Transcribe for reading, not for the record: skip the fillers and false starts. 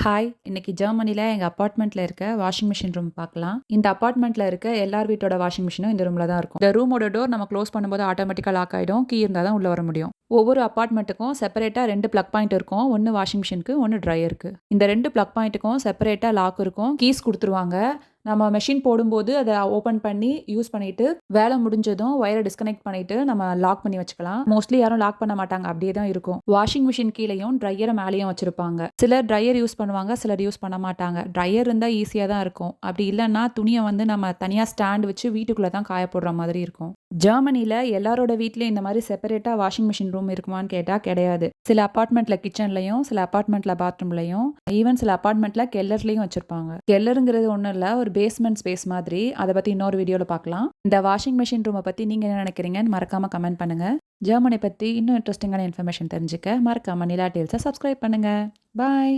Hi! இன்னைக்கு ஜெர்மனில எங்க அபார்ட்மெண்ட்ல இருக்க வாஷிங் மிஷின் ரூம் பார்க்கலாம். இந்த அபார்ட்மெண்ட்ல இருக்க எல்லார் வீட்டோட வாஷிங் மிஷினும் இந்த ரூம்ல தான் இருக்கும். இந்த ரூமோட டோர் நம்ம க்ளோஸ் பண்ணும்போது ஆட்டோமேட்டிக்கா லாக் ஆயிடும். கீ இருந்தா தான் உள்ள வர முடியும். ஒவ்வொரு அபார்ட்மெண்ட்டுக்கும் செப்பரேட்டா 2 பிளக் பாயிண்ட் இருக்கும். ஒண்ணு வாஷிங் மிஷினுக்கு, ஒண்ணு ட்ரையருக்கு. இந்த 2 பிளக் பாயிண்ட்டுக்கும் செப்பரேட்டா லாக் இருக்கும். கீஸ் குடுத்துருவாங்க. நம்ம மெஷின் போடும்போது அத ஓப்பன் பண்ணி யூஸ் பண்ணிட்டு, வேலை முடிஞ்சதும் ஒயர டிஸ்கனெக்ட் பண்ணிட்டு நம்ம லாக் பண்ணி வச்சுக்கலாம். மோஸ்ட்லி யாரும் லாக் பண்ண மாட்டாங்க. அப்படியே தான் இருக்கும். வாஷிங் மிஷின் கீழயும், ட்ரையர மேலயும் வச்சிருப்பாங்க. சிலர் ட்ரையர் யூஸ் பண்ணுவாங்க, சிலர் யூஸ் பண்ண மாட்டாங்க. ட்ரையர் இருந்தா ஈஸியா தான் இருக்கும். அப்படி இல்லன்னா துணிய வந்து நம்ம தனியா ஸ்டாண்ட் வச்சு வீட்டுக்குள்ள தான் காய போடுற மாதிரி இருக்கும். ஜெர்மனில எல்லாரோட வீட்லயும் இந்த மாதிரி செப்பரேட்டா வாஷிங் மிஷின் ரூம் இருக்குமான்னு கேட்டா கிடையாது. சில அபார்ட்மெண்ட்ல கிச்சன்லயும், சில அபார்ட்மெண்ட்ல பாத்ரூம்லயும், ஈவன் சில அபார்ட்மெண்ட்ல கெல்லர்லயும் வச்சிருப்பாங்க. கெல்லருங்கிறது ஒண்ணும் இல்ல, ஒரு பேஸ்மெண்ட் ஸ்பேஸ் மாதிரி. அத பத்தி இன்னொரு வீடியோல பார்க்கலாம். இந்த வாஷிங் மிஷின் ரூம பத்தி நீங்க என்ன நினைக்கிறீங்கன்னு மறக்காம கமெண்ட் பண்ணுங்க. ஜெர்மனி பத்தி இன்னும் இன்ட்ரெஸ்டிங்கான இன்ஃபர்மேஷன் தெரிஞ்சுக்க மறக்காம நிலா டேல்ஸ சப்ஸ்கிரைப் பண்ணுங்க. பாய்.